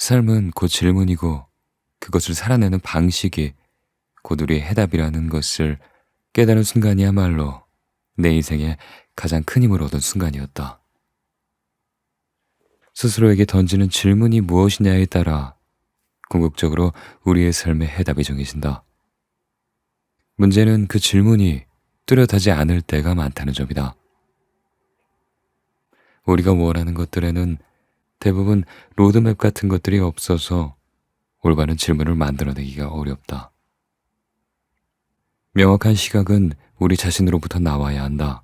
삶은 곧 질문이고 그것을 살아내는 방식이 곧 우리의 해답이라는 것을 깨달은 순간이야말로 내 인생의 가장 큰 힘을 얻은 순간이었다. 스스로에게 던지는 질문이 무엇이냐에 따라 궁극적으로 우리의 삶의 해답이 정해진다. 문제는 그 질문이 뚜렷하지 않을 때가 많다는 점이다. 우리가 원하는 것들에는 대부분 로드맵 같은 것들이 없어서 올바른 질문을 만들어내기가 어렵다. 명확한 시각은 우리 자신으로부터 나와야 한다.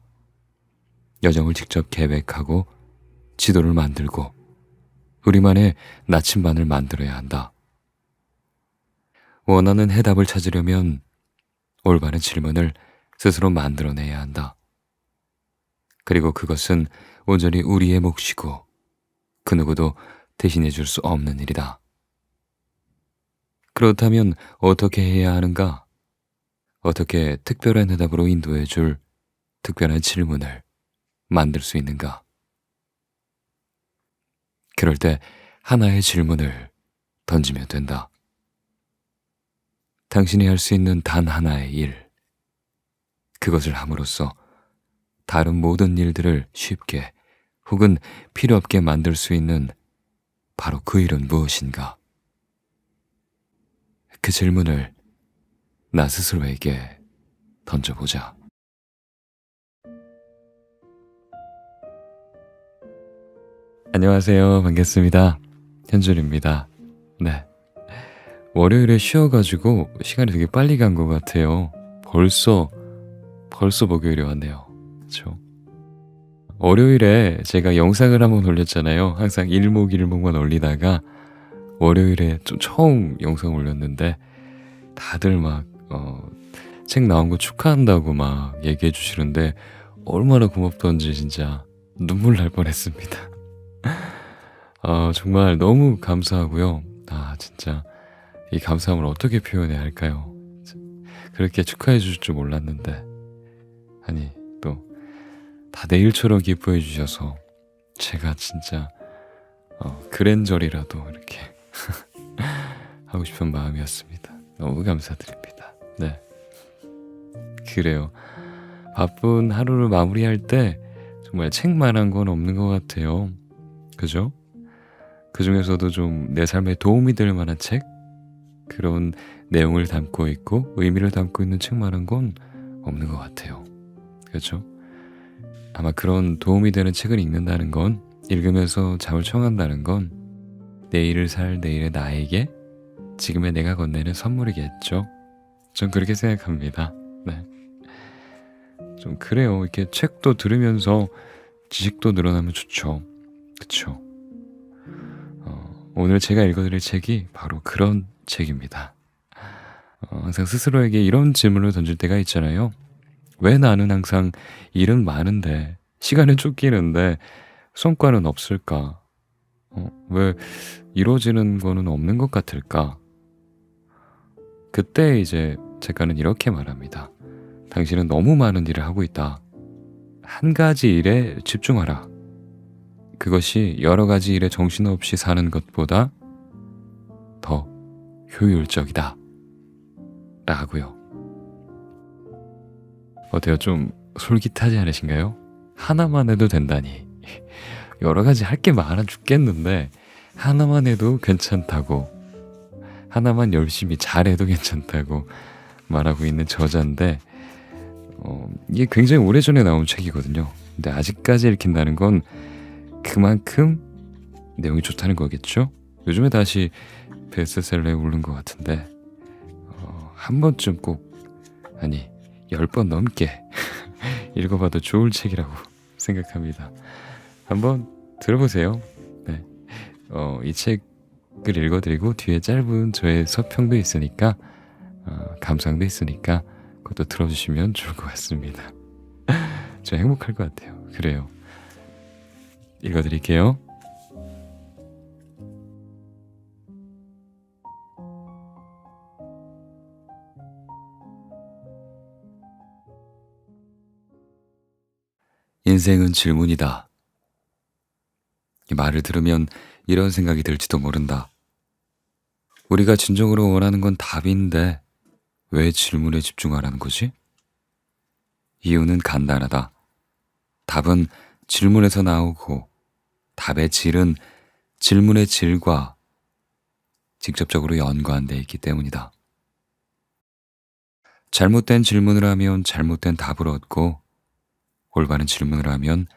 여정을 직접 계획하고 지도를 만들고 우리만의 나침반을 만들어야 한다. 원하는 해답을 찾으려면 올바른 질문을 스스로 만들어내야 한다. 그리고 그것은 온전히 우리의 몫이고 그 누구도 대신해 줄 수 없는 일이다. 그렇다면 어떻게 해야 하는가? 어떻게 특별한 해답으로 인도해 줄 특별한 질문을 만들 수 있는가? 그럴 때 하나의 질문을 던지면 된다. 당신이 할 수 있는 단 하나의 일. 그것을 함으로써 다른 모든 일들을 쉽게 혹은 필요 없게 만들 수 있는 바로 그 일은 무엇인가? 그 질문을 나 스스로에게 던져보자. 안녕하세요. 반갑습니다. 현준입니다. 네. 월요일에 쉬어가지고 시간이 되게 빨리 간 것 같아요. 벌써 목요일이 왔네요. 그렇죠? 월요일에 제가 영상을 한번 올렸잖아요. 항상 일목만 올리다가 월요일에 좀 처음 영상 올렸는데 다들 막 책 나온 거 축하한다고 막 얘기해 주시는데 얼마나 고맙던지 진짜 눈물 날 뻔했습니다. 정말 너무 감사하고요. 진짜 이 감사함을 어떻게 표현해야 할까요? 그렇게 축하해 주실 줄 몰랐는데 아니 또 다 내 일처럼 기뻐해 주셔서 제가 진짜 그랜저리라도 이렇게 하고 싶은 마음이었습니다. 너무 감사드립니다. 네, 그래요. 바쁜 하루를 마무리할 때 정말 책만한 건 없는 것 같아요. 그죠? 그 중에서도 좀 내 삶에 도움이 될 만한 책, 그런 내용을 담고 있고 의미를 담고 있는 책만한 건 없는 것 같아요. 그렇죠? 아마 그런 도움이 되는 책을 읽는다는 건, 읽으면서 잠을 청한다는 건 내일을 살 내일의 나에게 지금의 내가 건네는 선물이겠죠. 전 그렇게 생각합니다. 네. 좀 그래요. 이렇게 책도 들으면서 지식도 늘어나면 좋죠. 그쵸? 오늘 제가 읽어드릴 책이 바로 그런 책입니다. 항상 스스로에게 이런 질문을 던질 때가 있잖아요. 왜 나는 항상 일은 많은데 시간은 쫓기는데 성과는 없을까? 왜 이루어지는 거는 없는 것 같을까? 그때 이제 작가는 이렇게 말합니다. 당신은 너무 많은 일을 하고 있다. 한 가지 일에 집중하라. 그것이 여러 가지 일에 정신없이 사는 것보다 더 효율적이다. 라고요. 어때요? 좀 솔깃하지 않으신가요? 하나만 해도 된다니. 여러 가지 할 게 많아 죽겠는데 하나만 해도 괜찮다고, 하나만 열심히 잘해도 괜찮다고 말하고 있는 저자인데 이게 굉장히 오래전에 나온 책이거든요. 근데 아직까지 읽힌다는 건 그만큼 내용이 좋다는 거겠죠? 요즘에 다시 베스트셀러에 오른 것 같은데 한 번쯤 꼭, 아니 10번 넘게 읽어봐도 좋을 책이라고 생각합니다. 한번 들어보세요. 네. 이 책을 읽어드리고 뒤에 짧은 저의 서평도 있으니까 감상도 있으니까 그것도 들어주시면 좋을 것 같습니다. 저 행복할 것 같아요. 그래요. 읽어드릴게요. 인생은 질문이다. 이 말을 들으면 이런 생각이 들지도 모른다. 우리가 진정으로 원하는 건 답인데 왜 질문에 집중하라는 거지? 이유는 간단하다. 답은 질문에서 나오고 답의 질은 질문의 질과 직접적으로 연관돼 있기 때문이다. 잘못된 질문을 하면 잘못된 답을 얻고 올바른 질문을 하면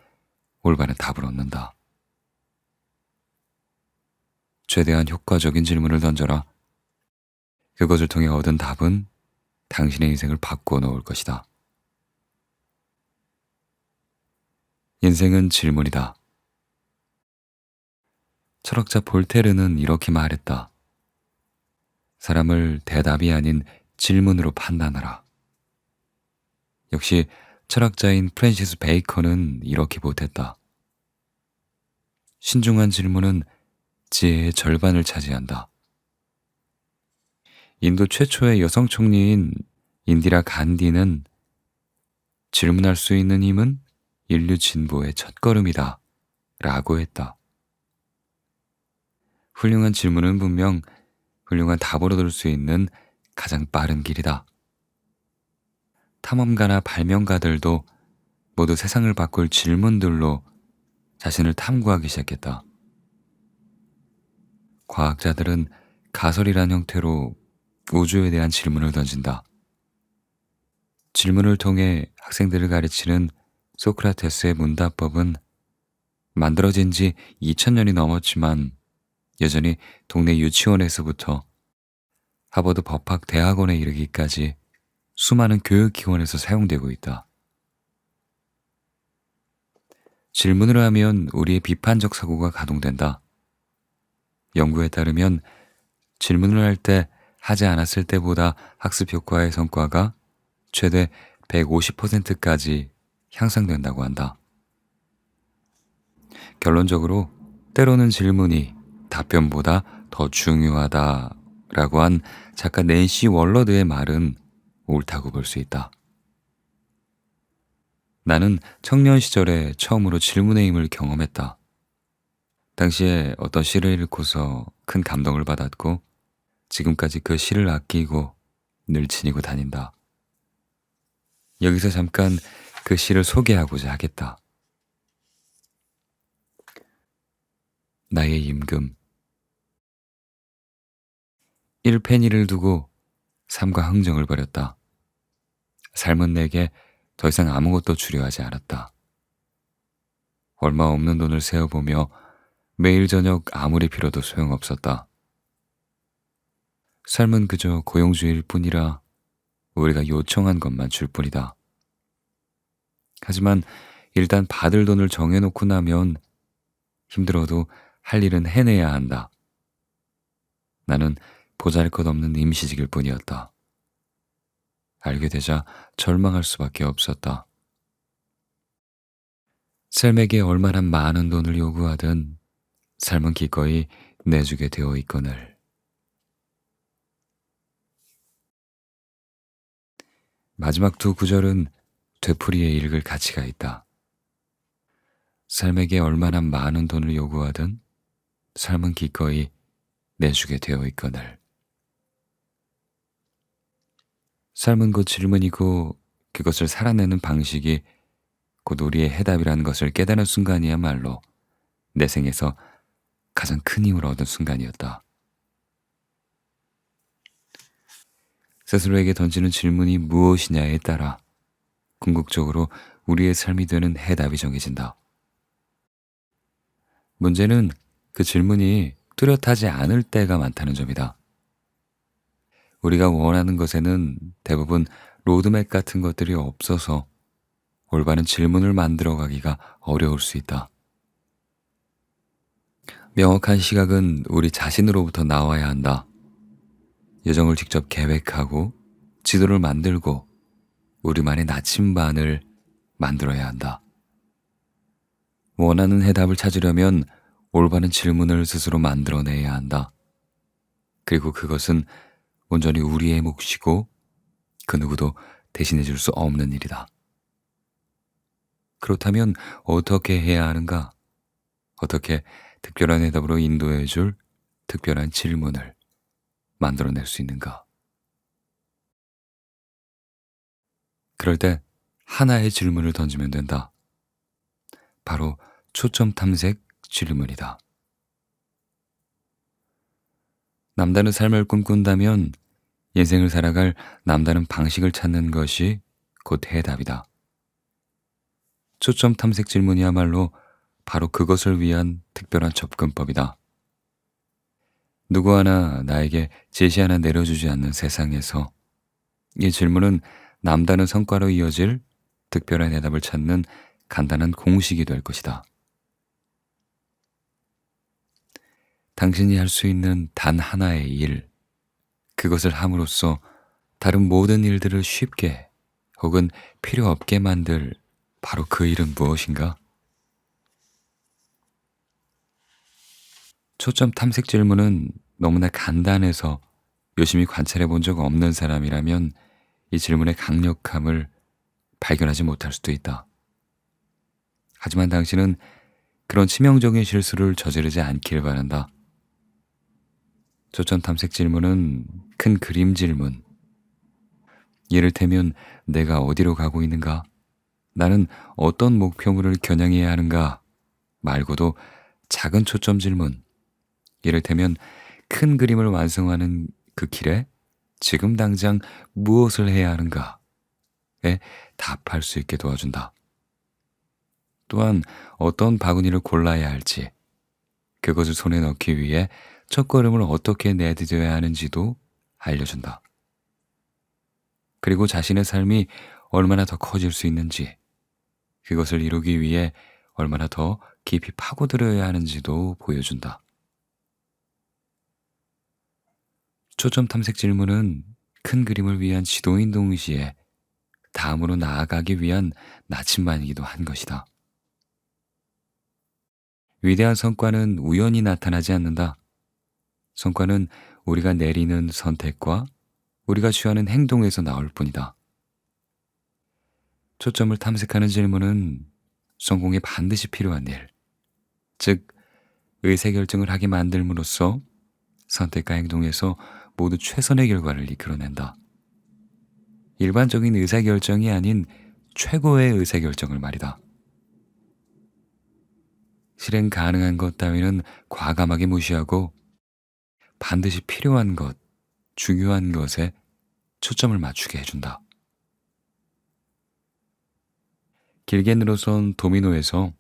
올바른 답을 얻는다. 최대한 효과적인 질문을 던져라. 그것을 통해 얻은 답은 당신의 인생을 바꾸어 놓을 것이다. 인생은 질문이다. 철학자 볼테르는 이렇게 말했다. 사람을 대답이 아닌 질문으로 판단하라. 역시 철학자인 프랜시스 베이컨은 이렇게 보탰다. 신중한 질문은 지혜의 절반을 차지한다. 인도 최초의 여성 총리인 인디라 간디는 질문할 수 있는 힘은 인류 진보의 첫걸음이다 라고 했다. 훌륭한 질문은 분명 훌륭한 답을 얻을 수 있는 가장 빠른 길이다. 탐험가나 발명가들도 모두 세상을 바꿀 질문들로 자신을 탐구하기 시작했다. 과학자들은 가설이란 형태로 우주에 대한 질문을 던진다. 질문을 통해 학생들을 가르치는 소크라테스의 문답법은 만들어진 지 2000년이 넘었지만 여전히 동네 유치원에서부터 하버드 법학 대학원에 이르기까지 수많은 교육기관에서 사용되고 있다. 질문을 하면 우리의 비판적 사고가 가동된다. 연구에 따르면 질문을 할 때 하지 않았을 때보다 학습 효과의 성과가 최대 150%까지 향상된다고 한다. 결론적으로 때로는 질문이 답변보다 더 중요하다라고 한 작가 낸시 월러드의 말은 옳다고 볼 수 있다. 나는 청년 시절에 처음으로 질문의 힘을 경험했다. 당시에 어떤 시를 읽고서 큰 감동을 받았고 지금까지 그 시를 아끼고 늘 지니고 다닌다. 여기서 잠깐 그 시를 소개하고자 하겠다. 나의 임금. 1페니를 두고 삶과 흥정을 벌였다. 삶은 내게 더 이상 아무것도 주려하지 않았다. 얼마 없는 돈을 세어보며 매일 저녁 아무리 빌어도 소용없었다. 삶은 그저 고용주일 뿐이라 우리가 요청한 것만 줄 뿐이다. 하지만 일단 받을 돈을 정해놓고 나면 힘들어도 할 일은 해내야 한다. 나는 보잘것없는 임시직일 뿐이었다. 알게 되자 절망할 수밖에 없었다. 삶에게 얼마나 많은 돈을 요구하든 삶은 기꺼이 내주게 되어 있거늘. 마지막 두 구절은 되풀이에 읽을 가치가 있다. 삶에게 얼마나 많은 돈을 요구하든 삶은 기꺼이 내주게 되어 있거늘. 삶은 곧 질문이고 그것을 살아내는 방식이 곧 우리의 해답이라는 것을 깨달은 순간이야말로 내 생에서 가장 큰 힘을 얻은 순간이었다. 스스로에게 던지는 질문이 무엇이냐에 따라 궁극적으로 우리의 삶이 되는 해답이 정해진다. 문제는 그 질문이 뚜렷하지 않을 때가 많다는 점이다. 우리가 원하는 것에는 대부분 로드맵 같은 것들이 없어서 올바른 질문을 만들어가기가 어려울 수 있다. 명확한 시각은 우리 자신으로부터 나와야 한다. 여정을 직접 계획하고 지도를 만들고 우리만의 나침반을 만들어야 한다. 원하는 해답을 찾으려면 올바른 질문을 스스로 만들어내야 한다. 그리고 그것은 온전히 우리의 몫이고 그 누구도 대신해 줄 수 없는 일이다. 그렇다면 어떻게 해야 하는가? 어떻게 특별한 해답으로 인도해 줄 특별한 질문을 만들어낼 수 있는가? 그럴 때 하나의 질문을 던지면 된다. 바로 초점 탐색 질문이다. 남다른 삶을 꿈꾼다면 인생을 살아갈 남다른 방식을 찾는 것이 곧 해답이다. 초점 탐색 질문이야말로 바로 그것을 위한 특별한 접근법이다. 누구 하나 나에게 제시 하나 내려주지 않는 세상에서 이 질문은 남다른 성과로 이어질 특별한 해답을 찾는 간단한 공식이 될 것이다. 당신이 할 수 있는 단 하나의 일, 그것을 함으로써 다른 모든 일들을 쉽게 혹은 필요 없게 만들 바로 그 일은 무엇인가? 초점 탐색 질문은 너무나 간단해서 유심히 관찰해 본 적 없는 사람이라면 이 질문의 강력함을 발견하지 못할 수도 있다. 하지만 당신은 그런 치명적인 실수를 저지르지 않길 바란다. 초점 탐색 질문은 큰 그림 질문. 이를테면 내가 어디로 가고 있는가? 나는 어떤 목표물을 겨냥해야 하는가? 말고도 작은 초점 질문. 이를테면 큰 그림을 완성하는 그 길에 지금 당장 무엇을 해야 하는가에 답할 수 있게 도와준다. 또한 어떤 바구니를 골라야 할지, 그것을 손에 넣기 위해 첫걸음을 어떻게 내디뎌야 하는지도 알려준다. 그리고 자신의 삶이 얼마나 더 커질 수 있는지, 그것을 이루기 위해 얼마나 더 깊이 파고들어야 하는지도 보여준다. 초점 탐색 질문은 큰 그림을 위한 지도인 동시에 다음으로 나아가기 위한 나침반이기도 한 것이다. 위대한 성과는 우연히 나타나지 않는다. 성과는 우리가 내리는 선택과 우리가 취하는 행동에서 나올 뿐이다. 초점을 탐색하는 질문은 성공에 반드시 필요한 일, 즉 의사결정을 하게 만들므로써 선택과 행동에서 모두 최선의 결과를 이끌어낸다. 일반적인 의사결정이 아닌 최고의 의사결정을 말이다. 실행 가능한 것 따위는 과감하게 무시하고 반드시 필요한 것, 중요한 것에 초점을 맞추게 해준다. 길게 늘어선 도미노에서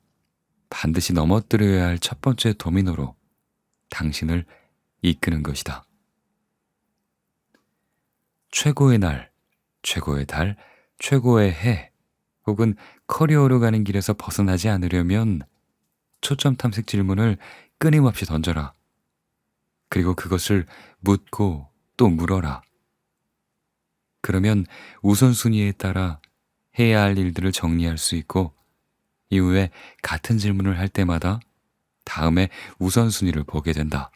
반드시 넘어뜨려야 할 첫 번째 도미노로 당신을 이끄는 것이다. 최고의 날, 최고의 달, 최고의 해, 혹은 커리어로 가는 길에서 벗어나지 않으려면 초점 탐색 질문을 끊임없이 던져라. 그리고 그것을 묻고 또 물어라. 그러면 우선순위에 따라 해야 할 일들을 정리할 수 있고 이후에 같은 질문을 할 때마다 다음에 우선순위를 보게 된다.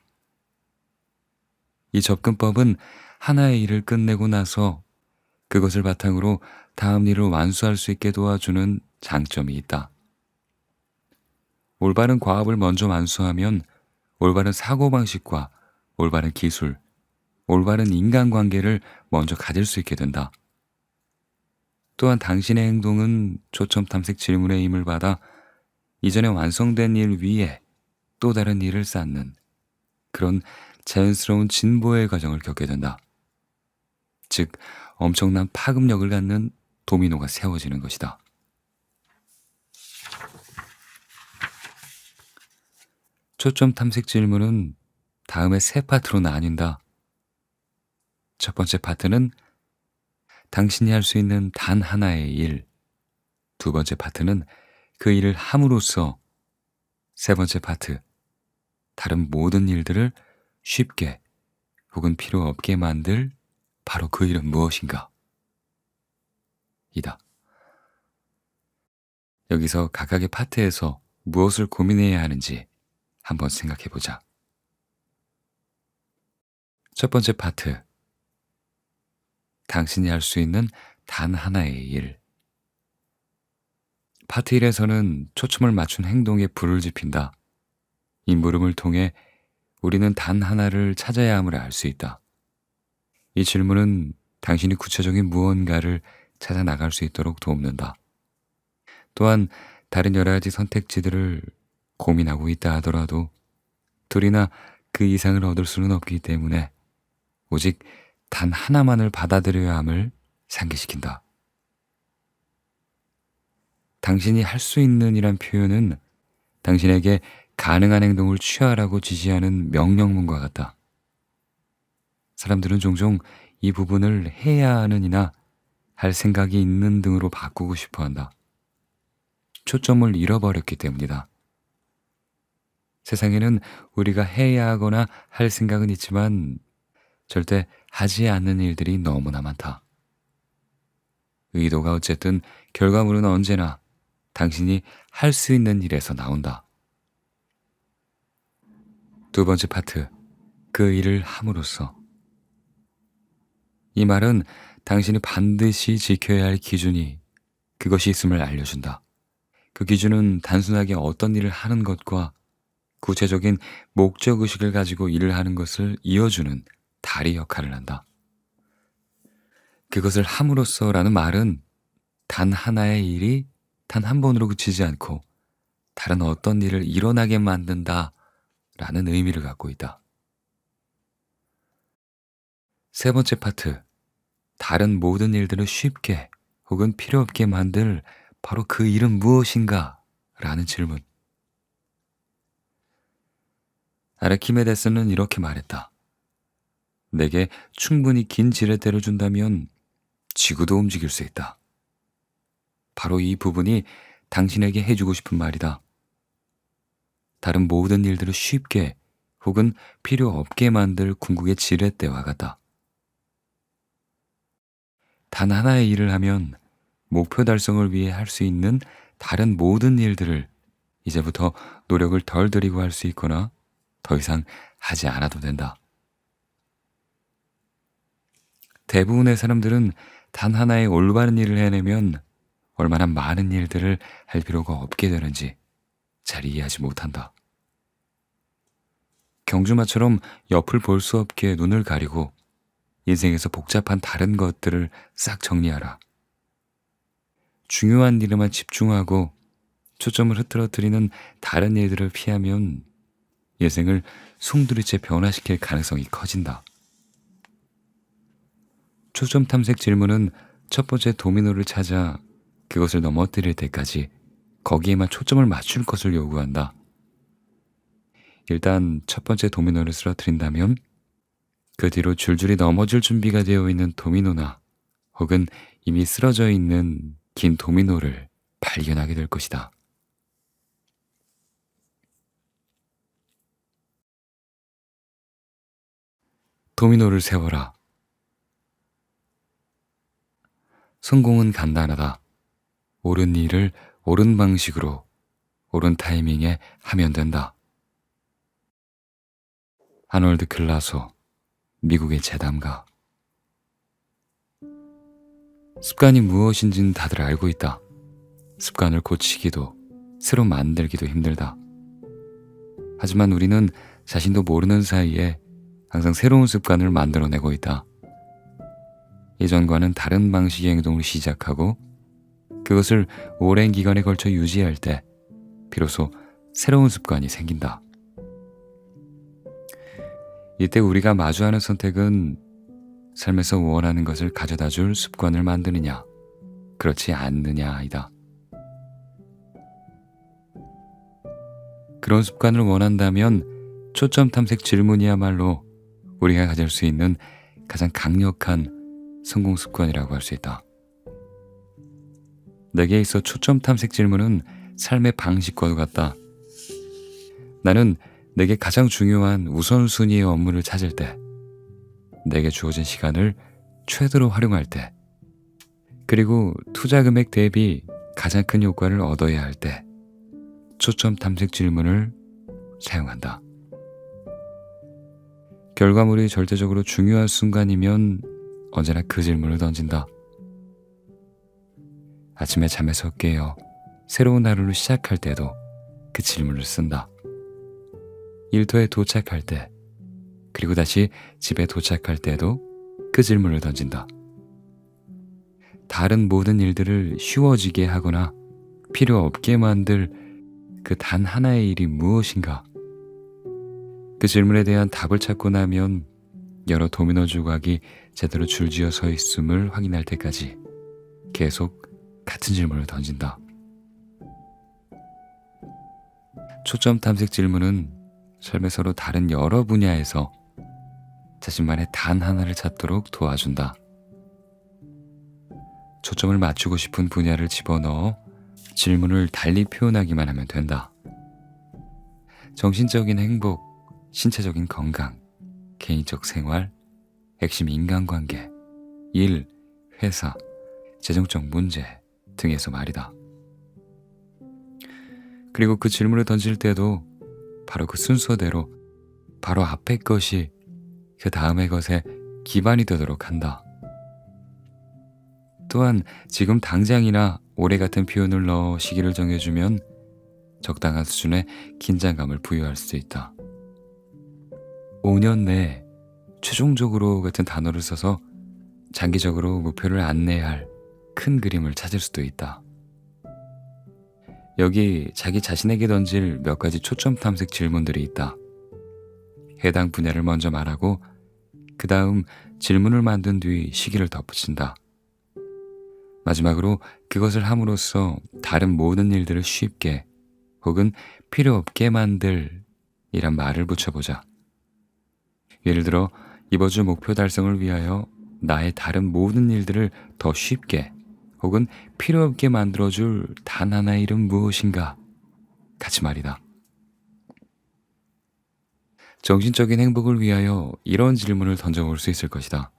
이 접근법은 하나의 일을 끝내고 나서 그것을 바탕으로 다음 일을 완수할 수 있게 도와주는 장점이 있다. 올바른 과업을 먼저 완수하면 올바른 사고방식과 올바른 기술, 올바른 인간관계를 먼저 가질 수 있게 된다. 또한 당신의 행동은 초점 탐색 질문의 힘을 받아 이전에 완성된 일 위에 또 다른 일을 쌓는 그런 자연스러운 진보의 과정을 겪게 된다. 즉, 엄청난 파급력을 갖는 도미노가 세워지는 것이다. 초점 탐색 질문은 다음에 세 파트로 나뉜다. 첫 번째 파트는 당신이 할 수 있는 단 하나의 일. 두 번째 파트는 그 일을 함으로써. 세 번째 파트, 다른 모든 일들을 쉽게 혹은 필요 없게 만들 바로 그 일은 무엇인가? 이다. 여기서 각각의 파트에서 무엇을 고민해야 하는지 한번 생각해 보자. 첫 번째 파트, 당신이 할 수 있는 단 하나의 일. 파트 1에서는 초점을 맞춘 행동에 불을 지핀다. 이 물음을 통해 우리는 단 하나를 찾아야 함을 알 수 있다. 이 질문은 당신이 구체적인 무언가를 찾아 나갈 수 있도록 돕는다. 또한 다른 여러 가지 선택지들을 고민하고 있다 하더라도 둘이나 그 이상을 얻을 수는 없기 때문에 오직 단 하나만을 받아들여야 함을 상기시킨다. 당신이 할 수 있는 이란 표현은 당신에게 가능한 행동을 취하라고 지시하는 명령문과 같다. 사람들은 종종 이 부분을 해야 하는 이나 할 생각이 있는 등으로 바꾸고 싶어 한다. 초점을 잃어버렸기 때문이다. 세상에는 우리가 해야 하거나 할 생각은 있지만 절대 하지 않는 일들이 너무나 많다. 의도가 어쨌든 결과물은 언제나 당신이 할 수 있는 일에서 나온다. 두 번째 파트, 그 일을 함으로써. 이 말은 당신이 반드시 지켜야 할 기준이 그것이 있음을 알려준다. 그 기준은 단순하게 어떤 일을 하는 것과 구체적인 목적의식을 가지고 일을 하는 것을 이어주는 다리 역할을 한다. 그것을 함으로써라는 말은 단 하나의 일이 단 한 번으로 그치지 않고 다른 어떤 일을 일어나게 만든다 라는 의미를 갖고 있다. 세 번째 파트, 다른 모든 일들을 쉽게 혹은 필요 없게 만들 바로 그 일은 무엇인가? 라는 질문. 아르키메데스는 이렇게 말했다. 내게 충분히 긴 지렛대를 준다면 지구도 움직일 수 있다. 바로 이 부분이 당신에게 해주고 싶은 말이다. 다른 모든 일들을 쉽게 혹은 필요 없게 만들 궁극의 지렛대와 같다. 단 하나의 일을 하면 목표 달성을 위해 할 수 있는 다른 모든 일들을 이제부터 노력을 덜 들이고 할 수 있거나 더 이상 하지 않아도 된다. 대부분의 사람들은 단 하나의 올바른 일을 해내면 얼마나 많은 일들을 할 필요가 없게 되는지 잘 이해하지 못한다. 경주마처럼 옆을 볼 수 없게 눈을 가리고 인생에서 복잡한 다른 것들을 싹 정리하라. 중요한 일에만 집중하고 초점을 흐트러뜨리는 다른 일들을 피하면 인생을 송두리째 변화시킬 가능성이 커진다. 초점 탐색 질문은 첫 번째 도미노를 찾아 그것을 넘어뜨릴 때까지 거기에만 초점을 맞출 것을 요구한다. 일단 첫 번째 도미노를 쓰러뜨린다면 그 뒤로 줄줄이 넘어질 준비가 되어 있는 도미노나 혹은 이미 쓰러져 있는 긴 도미노를 발견하게 될 것이다. 도미노를 세워라. 성공은 간단하다. 옳은 일을 옳은 방식으로 옳은 타이밍에 하면 된다. 아놀드 클라소, 미국의 재담가. 습관이 무엇인지는 다들 알고 있다. 습관을 고치기도 새로 만들기도 힘들다. 하지만 우리는 자신도 모르는 사이에 항상 새로운 습관을 만들어내고 있다. 예전과는 다른 방식의 행동을 시작하고 그것을 오랜 기간에 걸쳐 유지할 때 비로소 새로운 습관이 생긴다. 이때 우리가 마주하는 선택은 삶에서 원하는 것을 가져다 줄 습관을 만드느냐, 그렇지 않느냐이다. 그런 습관을 원한다면 초점 탐색 질문이야말로 우리가 가질 수 있는 가장 강력한 성공 습관이라고 할 수 있다. 내게 있어 초점 탐색 질문은 삶의 방식과도 같다. 나는 내게 가장 중요한 우선순위의 업무를 찾을 때, 내게 주어진 시간을 최대로 활용할 때, 그리고 투자 금액 대비 가장 큰 효과를 얻어야 할 때 초점 탐색 질문을 사용한다. 결과물이 절대적으로 중요한 순간이면 언제나 그 질문을 던진다. 아침에 잠에서 깨어 새로운 하루를 시작할 때도 그 질문을 쓴다. 일터에 도착할 때, 그리고 다시 집에 도착할 때도 그 질문을 던진다. 다른 모든 일들을 쉬워지게 하거나 필요 없게 만들 그 단 하나의 일이 무엇인가? 그 질문에 대한 답을 찾고 나면 여러 도미노 조각이 제대로 줄지어 서 있음을 확인할 때까지 계속 같은 질문을 던진다. 초점 탐색 질문은 삶의 서로 다른 여러 분야에서 자신만의 단 하나를 찾도록 도와준다. 초점을 맞추고 싶은 분야를 집어넣어 질문을 달리 표현하기만 하면 된다. 정신적인 행복, 신체적인 건강, 개인적 생활, 핵심 인간관계, 일, 회사, 재정적 문제 등에서 말이다. 그리고 그 질문을 던질 때도 바로 그 순서대로 바로 앞의 것이 그 다음의 것에 기반이 되도록 한다. 또한 지금 당장이나 올해 같은 표현을 넣어 시기를 정해주면 적당한 수준의 긴장감을 부여할 수 있다. 5년 내에 최종적으로 같은 단어를 써서 장기적으로 목표를 안내할 큰 그림을 찾을 수도 있다. 여기 자기 자신에게 던질 몇 가지 초점 탐색 질문들이 있다. 해당 분야를 먼저 말하고 그 다음 질문을 만든 뒤 시기를 덧붙인다. 마지막으로 그것을 함으로써 다른 모든 일들을 쉽게 혹은 필요 없게 만들 이란 말을 붙여보자. 예를 들어 이번 주 목표 달성을 위하여 나의 다른 모든 일들을 더 쉽게 혹은 필요 없게 만들어줄 단 하나의 일은 무엇인가? 같이 말이다. 정신적인 행복을 위하여 이런 질문을 던져볼 수 있을 것이다.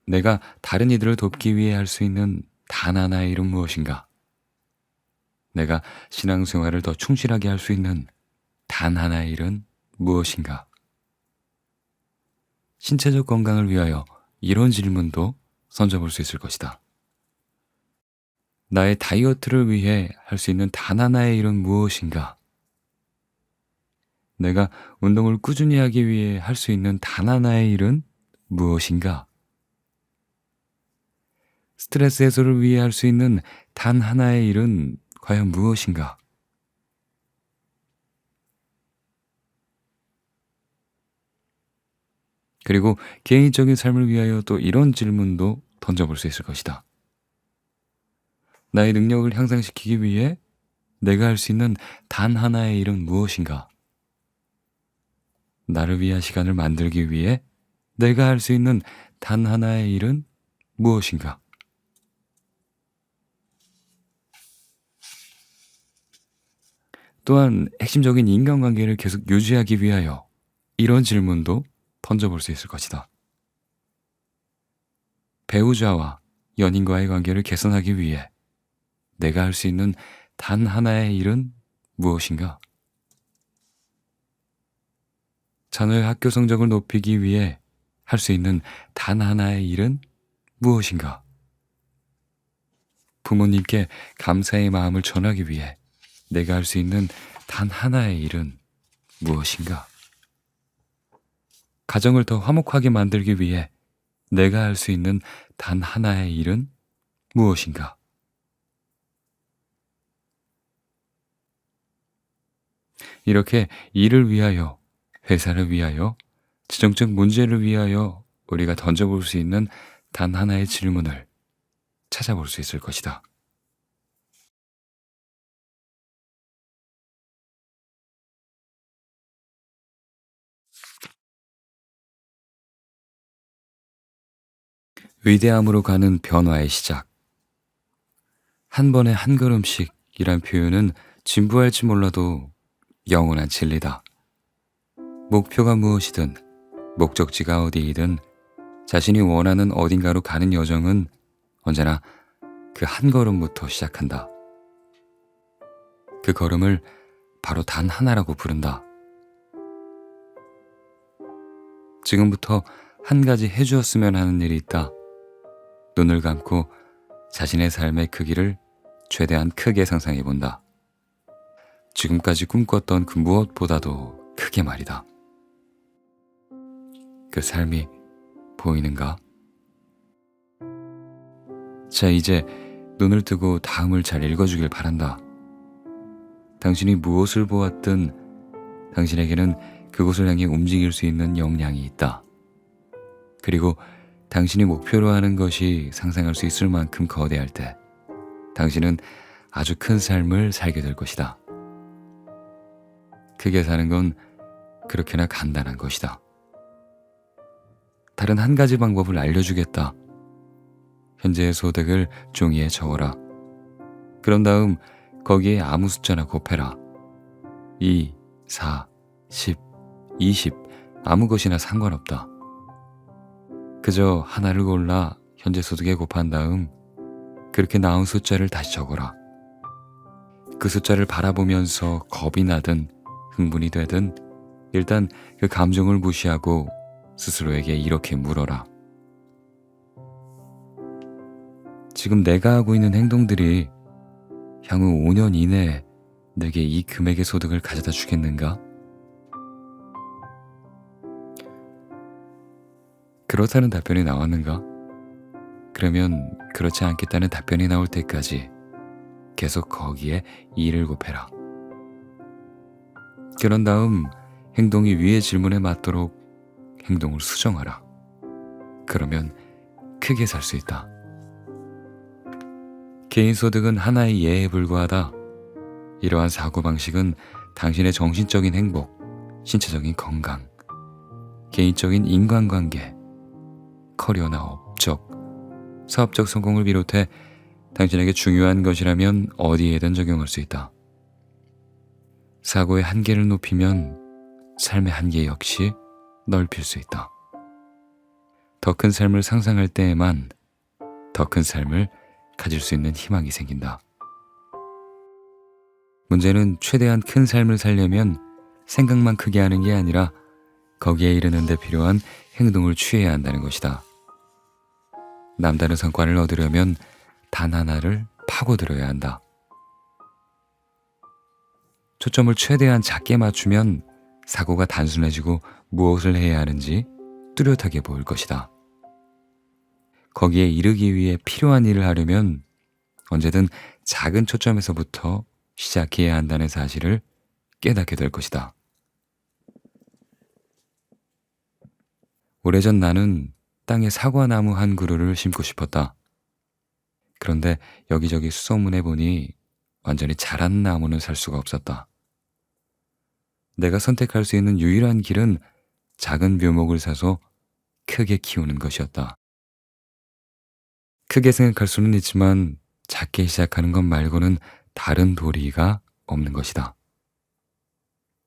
내가 다른 이들을 돕기 위해 할 수 있는 단 하나의 일은 무엇인가? 내가 신앙생활을 더 충실하게 할 수 있는 단 하나의 일은 무엇인가? 신체적 건강을 위하여 이런 질문도 던져볼 수 있을 것이다. 나의 다이어트를 위해 할 수 있는 단 하나의 일은 무엇인가? 내가 운동을 꾸준히 하기 위해 할 수 있는 단 하나의 일은 무엇인가? 스트레스 해소를 위해 할 수 있는 단 하나의 일은 과연 무엇인가? 그리고 개인적인 삶을 위하여 또 이런 질문도 던져볼 수 있을 것이다. 나의 능력을 향상시키기 위해 내가 할 수 있는 단 하나의 일은 무엇인가? 나를 위한 시간을 만들기 위해 내가 할 수 있는 단 하나의 일은 무엇인가? 또한 핵심적인 인간관계를 계속 유지하기 위하여 이런 질문도 던져볼 수 있을 것이다. 배우자와 연인과의 관계를 개선하기 위해 내가 할 수 있는 단 하나의 일은 무엇인가? 자녀의 학교 성적을 높이기 위해 할 수 있는 단 하나의 일은 무엇인가? 부모님께 감사의 마음을 전하기 위해 내가 할 수 있는 단 하나의 일은 무엇인가? 가정을 더 화목하게 만들기 위해 내가 할 수 있는 단 하나의 일은 무엇인가? 이렇게 일을 위하여, 회사를 위하여, 지정적 문제를 위하여 우리가 던져볼 수 있는 단 하나의 질문을 찾아볼 수 있을 것이다. 위대함으로 가는 변화의 시작. 한 번에 한 걸음씩이란 표현은 진부할지 몰라도 영원한 진리다. 목표가 무엇이든 목적지가 어디이든 자신이 원하는 어딘가로 가는 여정은 언제나 그 한 걸음부터 시작한다. 그 걸음을 바로 단 하나라고 부른다. 지금부터 한 가지 해주었으면 하는 일이 있다. 눈을 감고 자신의 삶의 크기를 최대한 크게 상상해 본다. 지금까지 꿈꿨던 그 무엇보다도 크게 말이다. 그 삶이 보이는가? 자, 이제 눈을 뜨고 다음을 잘 읽어주길 바란다. 당신이 무엇을 보았든 당신에게는 그곳을 향해 움직일 수 있는 역량이 있다. 그리고 당신이 목표로 하는 것이 상상할 수 있을 만큼 거대할 때 당신은 아주 큰 삶을 살게 될 것이다. 크게 사는 건 그렇게나 간단한 것이다. 다른 한 가지 방법을 알려주겠다. 현재의 소득을 종이에 적어라. 그런 다음 거기에 아무 숫자나 곱해라. 2, 4, 10, 20 아무 것이나 상관없다. 그저 하나를 골라 현재 소득에 곱한 다음 그렇게 나온 숫자를 다시 적어라. 그 숫자를 바라보면서 겁이 나든 흥분이 되든 일단 그 감정을 무시하고 스스로에게 이렇게 물어라. 지금 내가 하고 있는 행동들이 향후 5년 이내에 내게 이 금액의 소득을 가져다 주겠는가? 그렇다는 답변이 나왔는가? 그러면 그렇지 않겠다는 답변이 나올 때까지 계속 거기에 2를 곱해라. 그런 다음 행동이 위의 질문에 맞도록 행동을 수정하라. 그러면 크게 살 수 있다. 개인 소득은 하나의 예에 불과하다. 이러한 사고방식은 당신의 정신적인 행복, 신체적인 건강, 개인적인 인간관계, 커리어나 업적, 사업적 성공을 비롯해 당신에게 중요한 것이라면 어디에든 적용할 수 있다. 사고의 한계를 높이면 삶의 한계 역시 넓힐 수 있다. 더 큰 삶을 상상할 때에만 더 큰 삶을 가질 수 있는 희망이 생긴다. 문제는 최대한 큰 삶을 살려면 생각만 크게 하는 게 아니라 거기에 이르는 데 필요한 행동을 취해야 한다는 것이다. 남다른 성과를 얻으려면 단 하나를 파고들어야 한다. 초점을 최대한 작게 맞추면 사고가 단순해지고 무엇을 해야 하는지 뚜렷하게 보일 것이다. 거기에 이르기 위해 필요한 일을 하려면 언제든 작은 초점에서부터 시작해야 한다는 사실을 깨닫게 될 것이다. 오래전 나는 땅에 사과나무 한 그루를 심고 싶었다. 그런데 여기저기 수소문해 보니 완전히 자란 나무는 살 수가 없었다. 내가 선택할 수 있는 유일한 길은 작은 묘목을 사서 크게 키우는 것이었다. 크게 생각할 수는 있지만 작게 시작하는 것 말고는 다른 도리가 없는 것이다.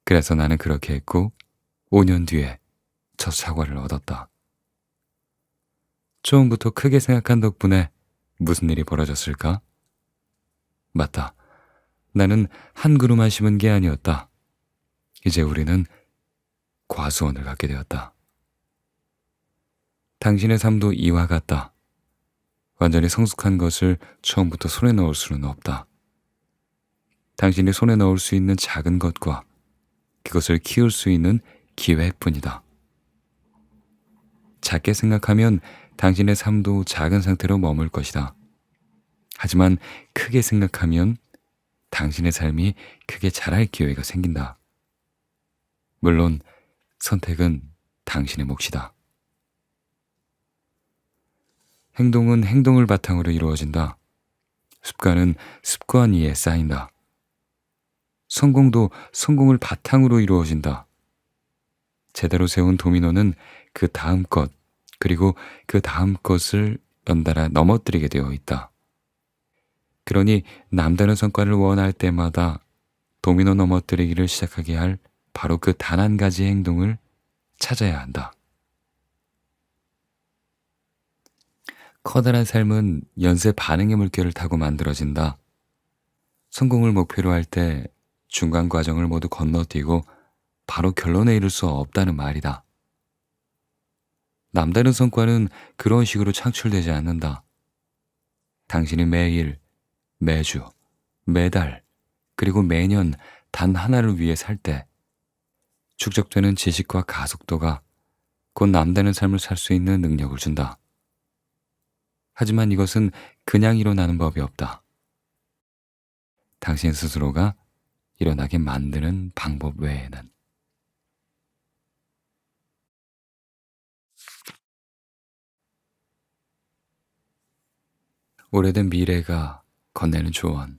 그래서 나는 그렇게 했고 5년 뒤에 첫 사과를 얻었다. 처음부터 크게 생각한 덕분에 무슨 일이 벌어졌을까? 맞다. 나는 한 그루만 심은 게 아니었다. 이제 우리는 과수원을 갖게 되었다. 당신의 삶도 이와 같다. 완전히 성숙한 것을 처음부터 손에 넣을 수는 없다. 당신이 손에 넣을 수 있는 작은 것과 그것을 키울 수 있는 기회뿐이다. 작게 생각하면 당신의 삶도 작은 상태로 머물 것이다. 하지만 크게 생각하면 당신의 삶이 크게 자랄 기회가 생긴다. 물론 선택은 당신의 몫이다. 행동은 행동을 바탕으로 이루어진다. 습관은 습관 위에 쌓인다. 성공도 성공을 바탕으로 이루어진다. 제대로 세운 도미노는 그 다음 것, 그리고 그 다음 것을 연달아 넘어뜨리게 되어 있다. 그러니 남다른 성과를 원할 때마다 도미노 넘어뜨리기를 시작하게 할 바로 그 단 한 가지 행동을 찾아야 한다. 커다란 삶은 연쇄 반응의 물결을 타고 만들어진다. 성공을 목표로 할 때 중간 과정을 모두 건너뛰고 바로 결론에 이를 수 없다는 말이다. 남다른 성과는 그런 식으로 창출되지 않는다. 당신이 매일, 매주, 매달, 그리고 매년 단 하나를 위해 살 때 축적되는 지식과 가속도가 곧 남다른 삶을 살 수 있는 능력을 준다. 하지만 이것은 그냥 일어나는 법이 없다. 당신 스스로가 일어나게 만드는 방법 외에는. 오래된 미래가 건네는 조언.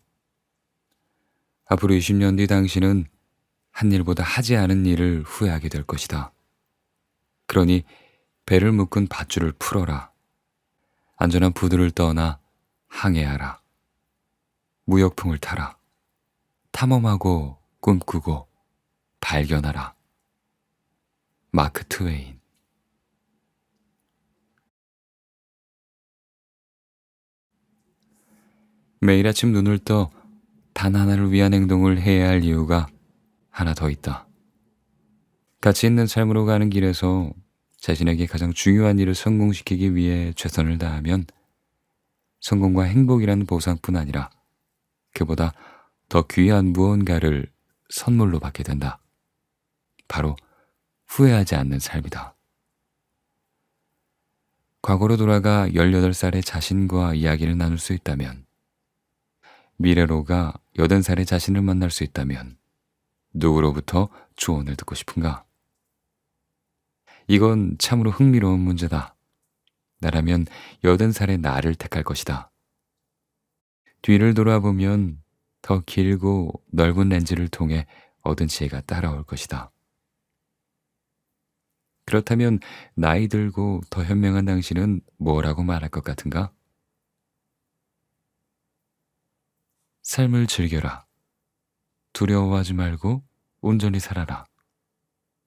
앞으로 20년 뒤 당신은 한 일보다 하지 않은 일을 후회하게 될 것이다. 그러니 배를 묶은 밧줄을 풀어라. 안전한 부두를 떠나 항해하라. 무역풍을 타라. 탐험하고 꿈꾸고 발견하라. 마크 트웨인. 매일 아침 눈을 떠 단 하나를 위한 행동을 해야 할 이유가 하나 더 있다. 가치 있는 삶으로 가는 길에서 자신에게 가장 중요한 일을 성공시키기 위해 최선을 다하면 성공과 행복이라는 보상뿐 아니라 그보다 더 귀한 무언가를 선물로 받게 된다. 바로 후회하지 않는 삶이다. 과거로 돌아가 18살의 자신과 이야기를 나눌 수 있다면, 미래로 가 80살의 자신을 만날 수 있다면 누구로부터 조언을 듣고 싶은가? 이건 참으로 흥미로운 문제다. 나라면 80살의 나를 택할 것이다. 뒤를 돌아보면 더 길고 넓은 렌즈를 통해 얻은 지혜가 따라올 것이다. 그렇다면 나이 들고 더 현명한 당신은 뭐라고 말할 것 같은가? 삶을 즐겨라. 두려워하지 말고 온전히 살아라.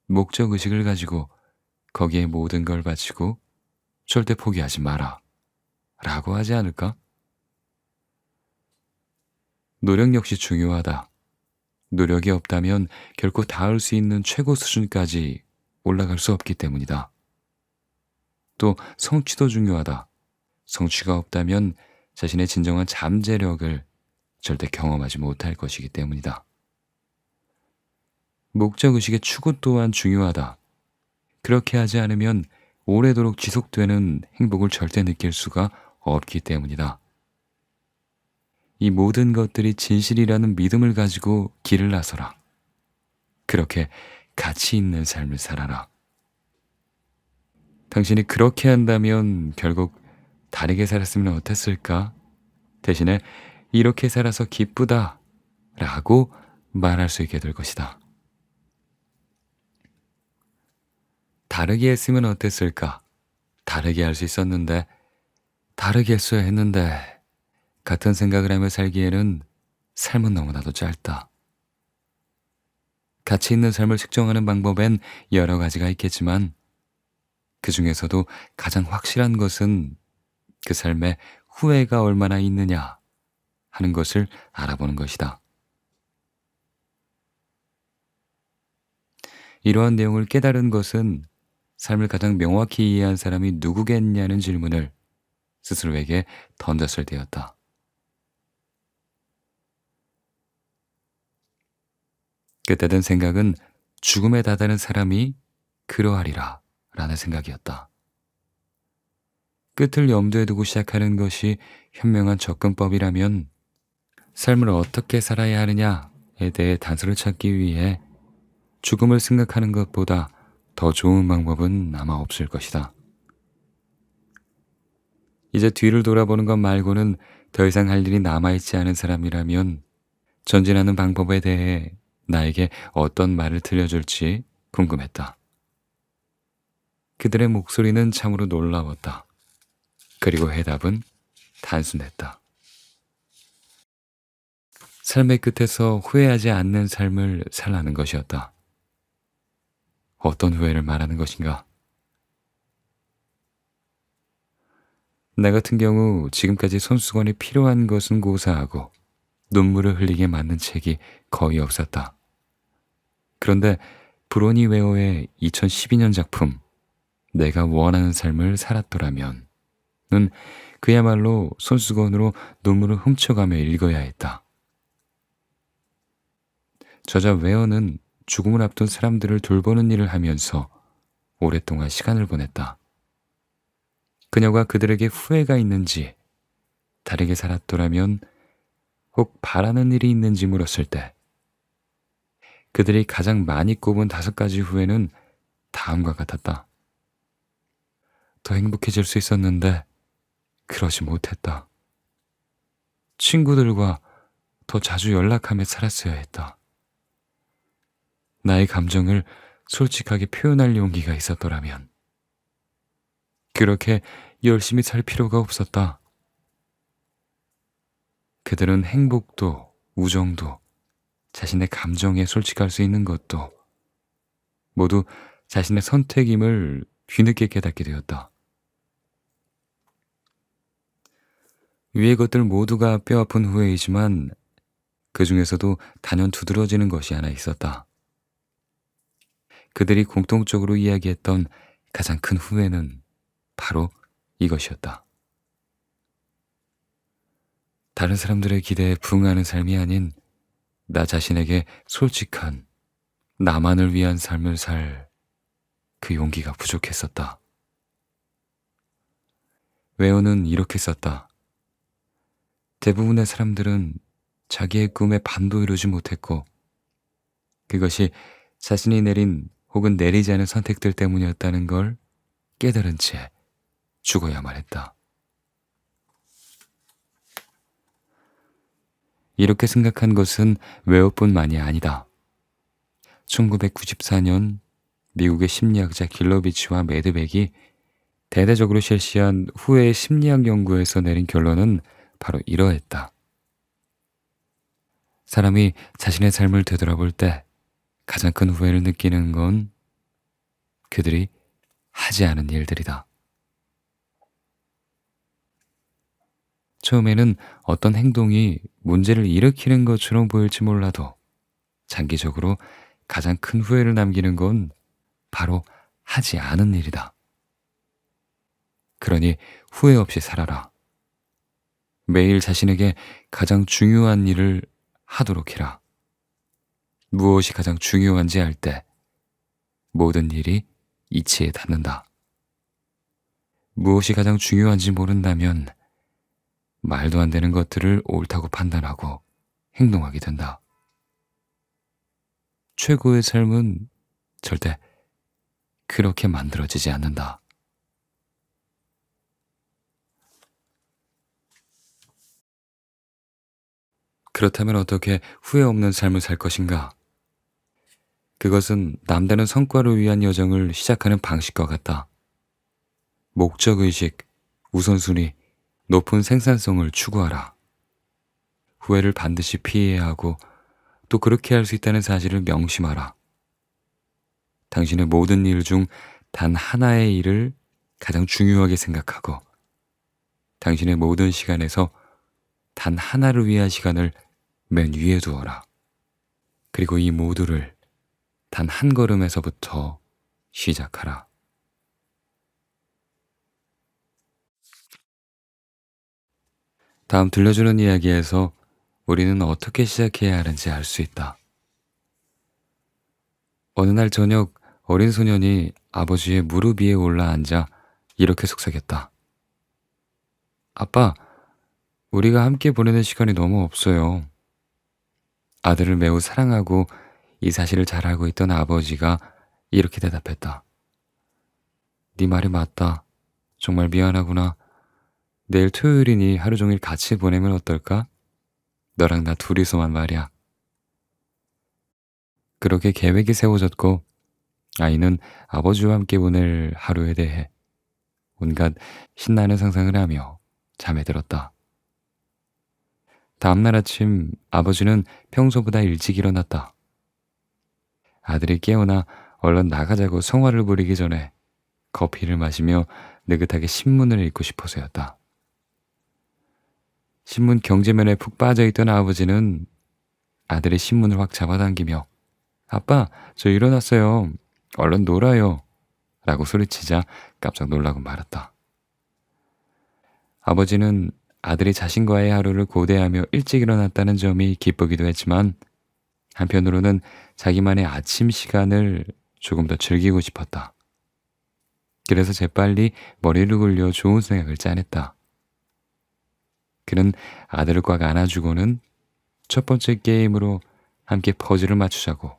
목적의식을 가지고 거기에 모든 걸 바치고 절대 포기하지 마라. 라고 하지 않을까? 노력 역시 중요하다. 노력이 없다면 결코 닿을 수 있는 최고 수준까지 올라갈 수 없기 때문이다. 또 성취도 중요하다. 성취가 없다면 자신의 진정한 잠재력을 절대 경험하지 못할 것이기 때문이다. 목적의식의 추구 또한 중요하다. 그렇게 하지 않으면 오래도록 지속되는 행복을 절대 느낄 수가 없기 때문이다. 이 모든 것들이 진실이라는 믿음을 가지고 길을 나서라. 그렇게 가치 있는 삶을 살아라. 당신이 그렇게 한다면 결국 다르게 살았으면 어땠을까? 대신에 이렇게 살아서 기쁘다 라고 말할 수 있게 될 것이다. 다르게 했으면 어땠을까? 다르게 할 수 있었는데, 다르게 했어야 했는데, 같은 생각을 하며 살기에는 삶은 너무나도 짧다. 가치 있는 삶을 측정하는 방법엔 여러 가지가 있겠지만 그 중에서도 가장 확실한 것은 그 삶에 후회가 얼마나 있느냐 하는 것을 알아보는 것이다. 이러한 내용을 깨달은 것은 삶을 가장 명확히 이해한 사람이 누구겠냐는 질문을 스스로에게 던졌을 때였다. 그때 든 생각은 죽음에 다다른 사람이 그러하리라 라는 생각이었다. 끝을 염두에 두고 시작하는 것이 현명한 접근법이라면 삶을 어떻게 살아야 하느냐에 대해 단서를 찾기 위해 죽음을 생각하는 것보다 더 좋은 방법은 아마 없을 것이다. 이제 뒤를 돌아보는 것 말고는 더 이상 할 일이 남아있지 않은 사람이라면 전진하는 방법에 대해 나에게 어떤 말을 들려줄지 궁금했다. 그들의 목소리는 참으로 놀라웠다. 그리고 해답은 단순했다. 삶의 끝에서 후회하지 않는 삶을 살라는 것이었다. 어떤 후회를 말하는 것인가? 나 같은 경우 지금까지 손수건이 필요한 것은 고사하고 눈물을 흘리게 만든 책이 거의 없었다. 그런데 브로니 웨어의 2012년 작품 내가 원하는 삶을 살았더라면 는 그야말로 손수건으로 눈물을 훔쳐가며 읽어야 했다. 저자 웨어는 죽음을 앞둔 사람들을 돌보는 일을 하면서 오랫동안 시간을 보냈다. 그녀가 그들에게 후회가 있는지, 다르게 살았더라면 혹 바라는 일이 있는지 물었을 때 그들이 가장 많이 꼽은 5가지 후회는 다음과 같았다. 더 행복해질 수 있었는데 그러지 못했다. 친구들과 더 자주 연락하며 살았어야 했다. 나의 감정을 솔직하게 표현할 용기가 있었더라면 그렇게 열심히 살 필요가 없었다. 그들은 행복도 우정도 자신의 감정에 솔직할 수 있는 것도 모두 자신의 선택임을 뒤늦게 깨닫게 되었다. 위의 것들 모두가 뼈아픈 후회이지만 그 중에서도 단연 두드러지는 것이 하나 있었다. 그들이 공통적으로 이야기했던 가장 큰 후회는 바로 이것이었다. 다른 사람들의 기대에 부응하는 삶이 아닌 나 자신에게 솔직한 나만을 위한 삶을 살 그 용기가 부족했었다. 웨어는 이렇게 썼다. 대부분의 사람들은 자기의 꿈에 반도 이루지 못했고 그것이 자신이 내린 혹은 내리지 않은 선택들 때문이었다는 걸 깨달은 채 죽어야만 했다. 이렇게 생각한 것은 웨어뿐만이 아니다. 1994년 미국의 심리학자 길러비치와 매드백이 대대적으로 실시한 후회의 심리학 연구에서 내린 결론은 바로 이러했다. 사람이 자신의 삶을 되돌아볼 때 가장 큰 후회를 느끼는 건 그들이 하지 않은 일들이다. 처음에는 어떤 행동이 문제를 일으키는 것처럼 보일지 몰라도 장기적으로 가장 큰 후회를 남기는 건 바로 하지 않은 일이다. 그러니 후회 없이 살아라. 매일 자신에게 가장 중요한 일을 하도록 해라. 무엇이 가장 중요한지 알 때 모든 일이 이치에 닿는다. 무엇이 가장 중요한지 모른다면 말도 안 되는 것들을 옳다고 판단하고 행동하게 된다. 최고의 삶은 절대 그렇게 만들어지지 않는다. 그렇다면 어떻게 후회 없는 삶을 살 것인가? 그것은 남다른 성과를 위한 여정을 시작하는 방식과 같다. 목적의식, 우선순위, 높은 생산성을 추구하라. 후회를 반드시 피해야 하고 또 그렇게 할 수 있다는 사실을 명심하라. 당신의 모든 일 중 단 하나의 일을 가장 중요하게 생각하고 당신의 모든 시간에서 단 하나를 위한 시간을 맨 위에 두어라. 그리고 이 모두를 단 한 걸음에서부터 시작하라. 다음 들려주는 이야기에서 우리는 어떻게 시작해야 하는지 알 수 있다. 어느 날 저녁 어린 소년이 아버지의 무릎 위에 올라앉아 이렇게 속삭였다. 아빠, 우리가 함께 보내는 시간이 너무 없어요. 아들을 매우 사랑하고 이 사실을 잘 알고 있던 아버지가 이렇게 대답했다. 네 말이 맞다. 정말 미안하구나. 내일 토요일이니 하루 종일 같이 보내면 어떨까? 너랑 나 둘이서만 말이야. 그렇게 계획이 세워졌고 아이는 아버지와 함께 보낼 하루에 대해 온갖 신나는 상상을 하며 잠에 들었다. 다음날 아침 아버지는 평소보다 일찍 일어났다. 아들이 깨어나 얼른 나가자고 성화를 부리기 전에 커피를 마시며 느긋하게 신문을 읽고 싶어서였다. 신문 경제면에 푹 빠져있던 아버지는 아들의 신문을 확 잡아당기며 아빠, 저 일어났어요. 얼른 놀아요. 라고 소리치자 깜짝 놀라고 말았다. 아버지는 아들이 자신과의 하루를 고대하며 일찍 일어났다는 점이 기쁘기도 했지만 한편으로는 자기만의 아침 시간을 조금 더 즐기고 싶었다. 그래서 재빨리 머리를 굴려 좋은 생각을 짜냈다. 그는 아들을 꽉 안아주고는 첫 번째 게임으로 함께 퍼즐을 맞추자고.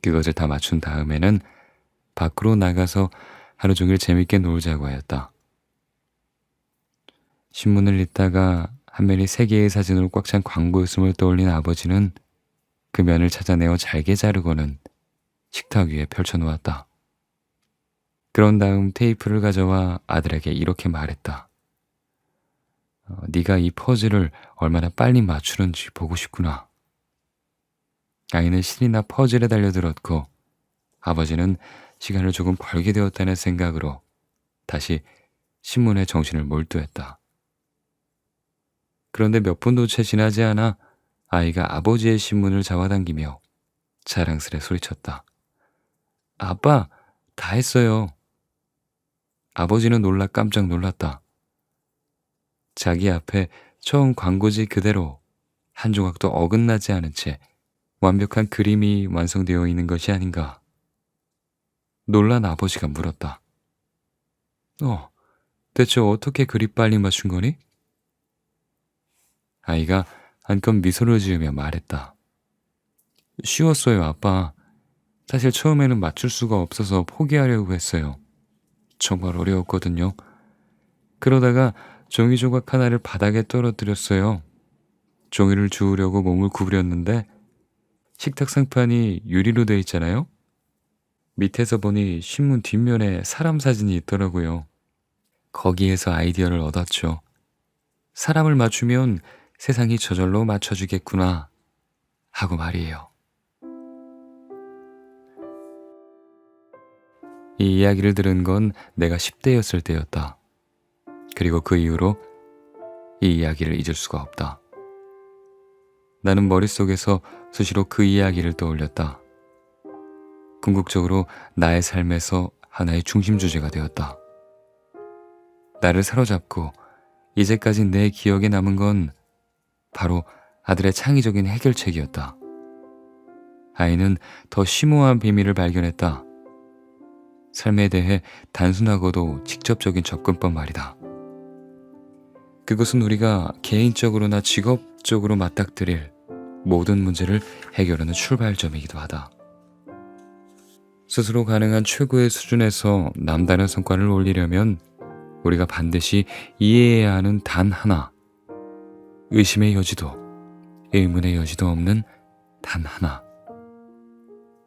그것을 다 맞춘 다음에는 밖으로 나가서 하루 종일 재밌게 놀자고 하였다. 신문을 읽다가 한 면이 3개의 사진으로 꽉 찬 광고였음을 떠올린 아버지는 그 면을 찾아내어 잘게 자르고는 식탁 위에 펼쳐놓았다. 그런 다음 테이프를 가져와 아들에게 이렇게 말했다. 네가 이 퍼즐을 얼마나 빨리 맞추는지 보고 싶구나. 아이는 신이 나 퍼즐에 달려들었고 아버지는 시간을 조금 벌게 되었다는 생각으로 다시 신문에 정신을 몰두했다. 그런데 몇 분도 채 지나지 않아 아이가 아버지의 신문을 잡아당기며 자랑스레 소리쳤다. 아빠, 다 했어요. 아버지는 놀라 깜짝 놀랐다. 자기 앞에 처음 광고지 그대로 한 조각도 어긋나지 않은 채 완벽한 그림이 완성되어 있는 것이 아닌가. 놀란 아버지가 물었다. 대체 어떻게 그리 빨리 맞춘 거니? 아이가 한껏 미소를 지으며 말했다. 쉬웠어요, 아빠. 사실 처음에는 맞출 수가 없어서 포기하려고 했어요. 정말 어려웠거든요. 그러다가 종이 조각 하나를 바닥에 떨어뜨렸어요. 종이를 주우려고 몸을 구부렸는데 식탁 상판이 유리로 돼 있잖아요. 밑에서 보니 신문 뒷면에 사람 사진이 있더라고요. 거기에서 아이디어를 얻었죠. 사람을 맞추면 세상이 저절로 맞춰주겠구나 하고 말이에요. 이 이야기를 들은 건 내가 10대였을 때였다. 그리고 그 이후로 이 이야기를 잊을 수가 없다. 나는 머릿속에서 수시로 그 이야기를 떠올렸다. 궁극적으로 나의 삶에서 하나의 중심 주제가 되었다. 나를 사로잡고 이제까지 내 기억에 남은 건 바로 아들의 창의적인 해결책이었다. 아이는 더 심오한 비밀을 발견했다. 삶에 대해 단순하고도 직접적인 접근법 말이다. 그것은 우리가 개인적으로나 직업적으로 맞닥뜨릴 모든 문제를 해결하는 출발점이기도 하다. 스스로 가능한 최고의 수준에서 남다른 성과를 올리려면 우리가 반드시 이해해야 하는 단 하나, 의심의 여지도 의문의 여지도 없는 단 하나,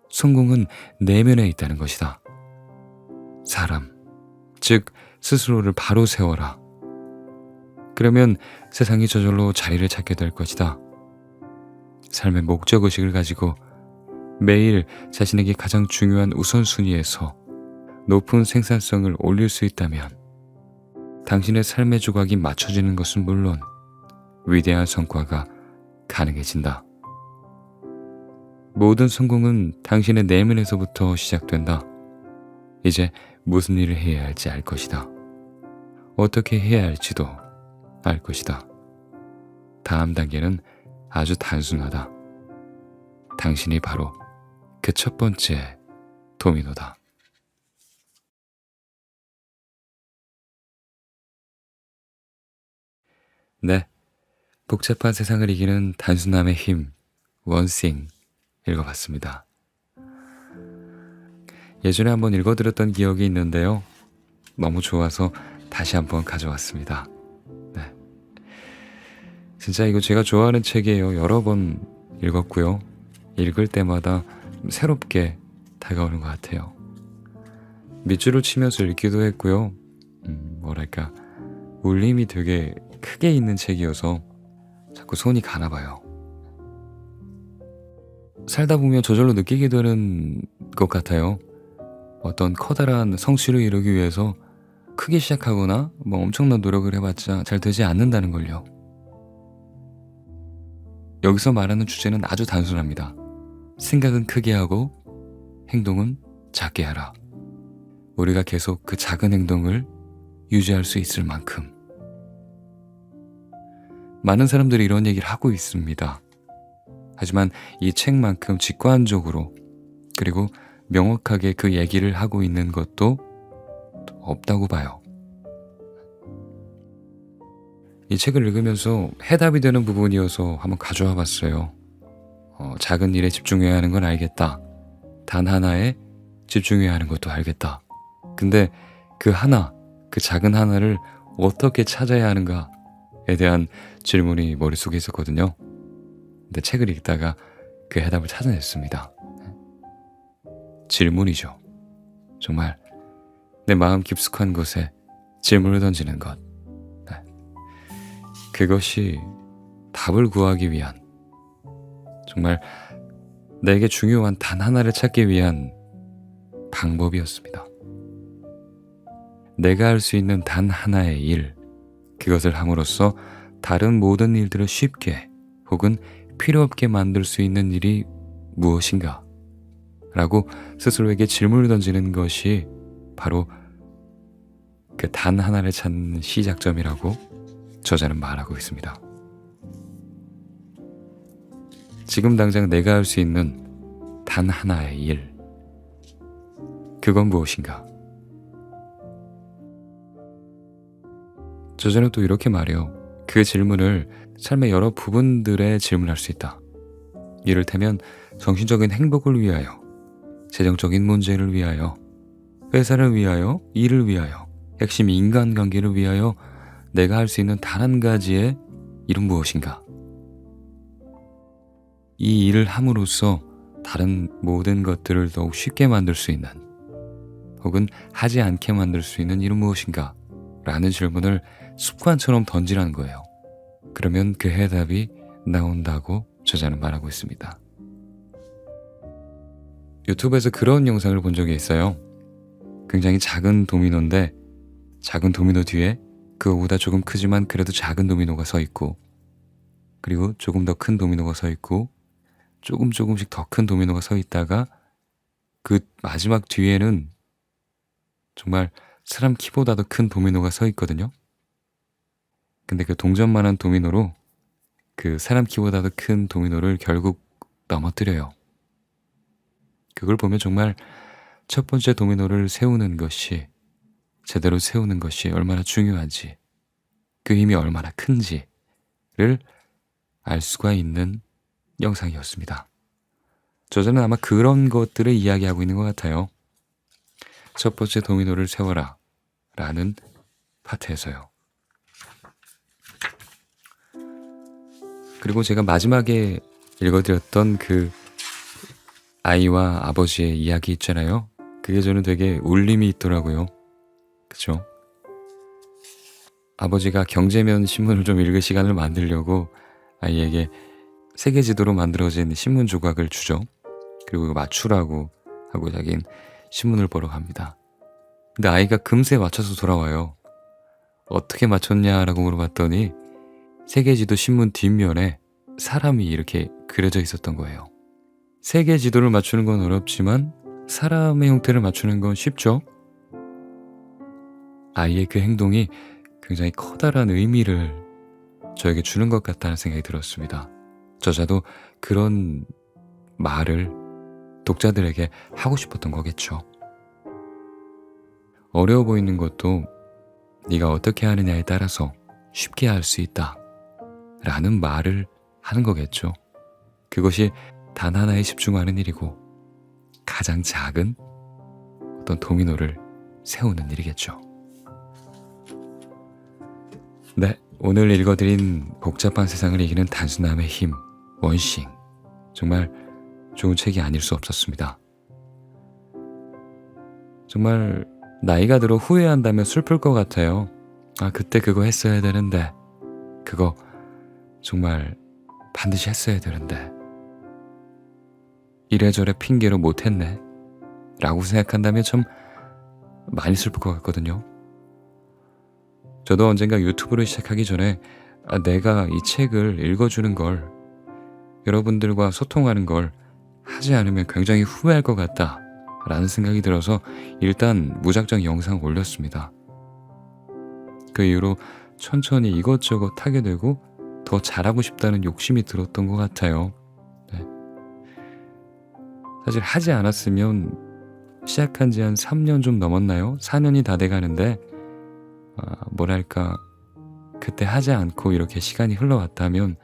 성공은 내면에 있다는 것이다. 사람, 즉 스스로를 바로 세워라. 그러면 세상이 저절로 자리를 찾게 될 것이다. 삶의 목적의식을 가지고 매일 자신에게 가장 중요한 우선순위에서 높은 생산성을 올릴 수 있다면 당신의 삶의 조각이 맞춰지는 것은 물론 위대한 성과가 가능해진다. 모든 성공은 당신의 내면에서부터 시작된다. 이제 무슨 일을 해야 할지 알 것이다. 어떻게 해야 할지도 알 것이다. 다음 단계는 아주 단순하다. 당신이 바로 그 첫 번째 도미노다. 네, 복잡한 세상을 이기는 단순함의 힘, 원싱 읽어봤습니다. 예전에 한번 읽어드렸던 기억이 있는데요. 너무 좋아서 다시 한번 가져왔습니다. 네. 진짜 이거 제가 좋아하는 책이에요. 여러 번 읽었고요. 읽을 때마다 새롭게 다가오는 것 같아요. 밑줄을 치면서 읽기도 했고요. 뭐랄까 울림이 되게 크게 있는 책이어서 자꾸 손이 가나 봐요. 살다 보면 저절로 느끼게 되는 것 같아요. 어떤 커다란 성취를 이루기 위해서 크게 시작하거나 뭐 엄청난 노력을 해봤자 잘 되지 않는다는 걸요. 여기서 말하는 주제는 아주 단순합니다. 생각은 크게 하고 행동은 작게 하라. 우리가 계속 그 작은 행동을 유지할 수 있을 만큼. 많은 사람들이 이런 얘기를 하고 있습니다. 하지만 이 책만큼 직관적으로 그리고 명확하게 그 얘기를 하고 있는 것도 없다고 봐요. 이 책을 읽으면서 해답이 되는 부분이어서 한번 가져와 봤어요. 작은 일에 집중해야 하는 건 알겠다. 단 하나에 집중해야 하는 것도 알겠다. 근데 그 하나, 그 작은 하나를 어떻게 찾아야 하는가에 대한 질문이 머릿속에 있었거든요. 근데 책을 읽다가 그 해답을 찾아냈습니다. 질문이죠. 정말 내 마음 깊숙한 곳에 질문을 던지는 것. 그것이 답을 구하기 위한, 정말 내게 중요한 단 하나를 찾기 위한 방법이었습니다. 내가 할 수 있는 단 하나의 일, 그것을 함으로써 다른 모든 일들을 쉽게 혹은 필요 없게 만들 수 있는 일이 무엇인가? 라고 스스로에게 질문을 던지는 것이 바로 그 단 하나를 찾는 시작점이라고 저자는 말하고 있습니다. 지금 당장 내가 할 수 있는 단 하나의 일, 그건 무엇인가? 저자는 또 이렇게 말해요. 그 질문을 삶의 여러 부분들에 질문할 수 있다. 이를테면 정신적인 행복을 위하여, 재정적인 문제를 위하여, 회사를 위하여, 일을 위하여, 핵심 인간관계를 위하여 내가 할 수 있는 단 한 가지의 일은 무엇인가? 이 일을 함으로써 다른 모든 것들을 더욱 쉽게 만들 수 있는, 혹은 하지 않게 만들 수 있는 일은 무엇인가? 라는 질문을 습관처럼 던지라는 거예요. 그러면 그 해답이 나온다고 저자는 말하고 있습니다. 유튜브에서 그런 영상을 본 적이 있어요. 굉장히 작은 도미노인데 작은 도미노 뒤에 그거보다 조금 크지만 그래도 작은 도미노가 서 있고, 그리고 조금 더 큰 도미노가 서 있고, 조금씩 더 큰 도미노가 서 있다가 그 마지막 뒤에는 정말 사람 키보다도 큰 도미노가 서 있거든요. 근데 그 동전만한 도미노로 그 사람 키보다도 큰 도미노를 결국 넘어뜨려요. 그걸 보면 정말 첫 번째 도미노를 세우는 것이, 제대로 세우는 것이 얼마나 중요한지, 그 힘이 얼마나 큰지를 알 수가 있는 영상이었습니다. 저자는 아마 그런 것들을 이야기하고 있는 것 같아요. 첫 번째 도미노를 세워라 라는 파트에서요. 그리고 제가 마지막에 읽어드렸던 그 아이와 아버지의 이야기 있잖아요. 그게 저는 되게 울림이 있더라고요. 그쵸? 아버지가 경제면 신문을 좀 읽을 시간을 만들려고 아이에게 세계 지도로 만들어진 신문 조각을 주죠. 그리고 맞추라고 하고 자긴 신문을 보러 갑니다. 근데 아이가 금세 맞춰서 돌아와요. 어떻게 맞췄냐라고 물어봤더니 세계 지도 신문 뒷면에 사람이 이렇게 그려져 있었던 거예요. 세계 지도를 맞추는 건 어렵지만 사람의 형태를 맞추는 건 쉽죠? 아이의 그 행동이 굉장히 커다란 의미를 저에게 주는 것 같다는 생각이 들었습니다. 저자도 그런 말을 독자들에게 하고 싶었던 거겠죠. 어려워 보이는 것도 네가 어떻게 하느냐에 따라서 쉽게 할 수 있다 라는 말을 하는 거겠죠. 그것이 단 하나에 집중하는 일이고 가장 작은 어떤 도미노를 세우는 일이겠죠. 네, 오늘 읽어드린 복잡한 세상을 이기는 단순함의 힘, 원싱, 정말 좋은 책이 아닐 수 없었습니다. 정말 나이가 들어 후회한다면 슬플 것 같아요. 아, 그때 그거 했어야 되는데, 그거 정말 반드시 했어야 되는데, 이래저래 핑계로 못했네 라고 생각한다면 참 많이 슬플 것 같거든요. 저도 언젠가 유튜브를 시작하기 전에 내가 이 책을 읽어주는 걸, 여러분들과 소통하는 걸 하지 않으면 굉장히 후회할 것 같다 라는 생각이 들어서 일단 무작정 영상 올렸습니다. 그 이후로 천천히 이것저것 하게 되고 더 잘하고 싶다는 욕심이 들었던 것 같아요. 네. 사실 하지 않았으면 시작한 지 한 3년 좀 넘었나요? 4년이 다 돼가는데 뭐랄까 그때 하지 않고 이렇게 시간이 흘러왔다면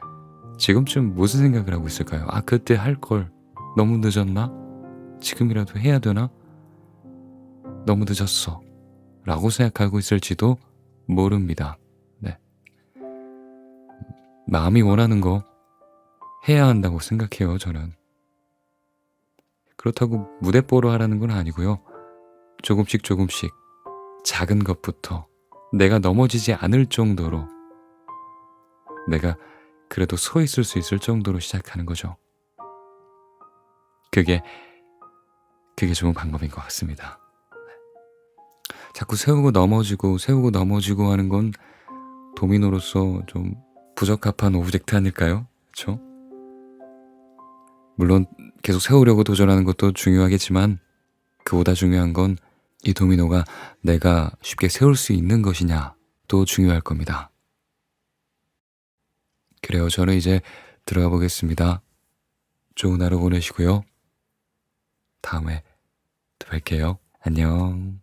지금쯤 무슨 생각을 하고 있을까요? 아, 그때 할 걸 너무 늦었나? 지금이라도 해야 되나? 너무 늦었어 라고 생각하고 있을지도 모릅니다. 네. 마음이 원하는 거 해야 한다고 생각해요, 저는. 그렇다고 무대뽀로 하라는 건 아니고요. 조금씩 조금씩 작은 것부터 내가 넘어지지 않을 정도로, 내가 그래도 서 있을 수 있을 정도로 시작하는 거죠. 그게 좋은 방법인 것 같습니다. 자꾸 세우고 넘어지고 하는 건 도미노로서 좀 부적합한 오브젝트 아닐까요? 그렇죠? 물론 계속 세우려고 도전하는 것도 중요하겠지만 그보다 중요한 건 이 도미노가 내가 쉽게 세울 수 있는 것이냐도 중요할 겁니다. 그래요, 저는 이제 들어가 보겠습니다. 좋은 하루 보내시고요. 다음에 또 뵐게요. 안녕.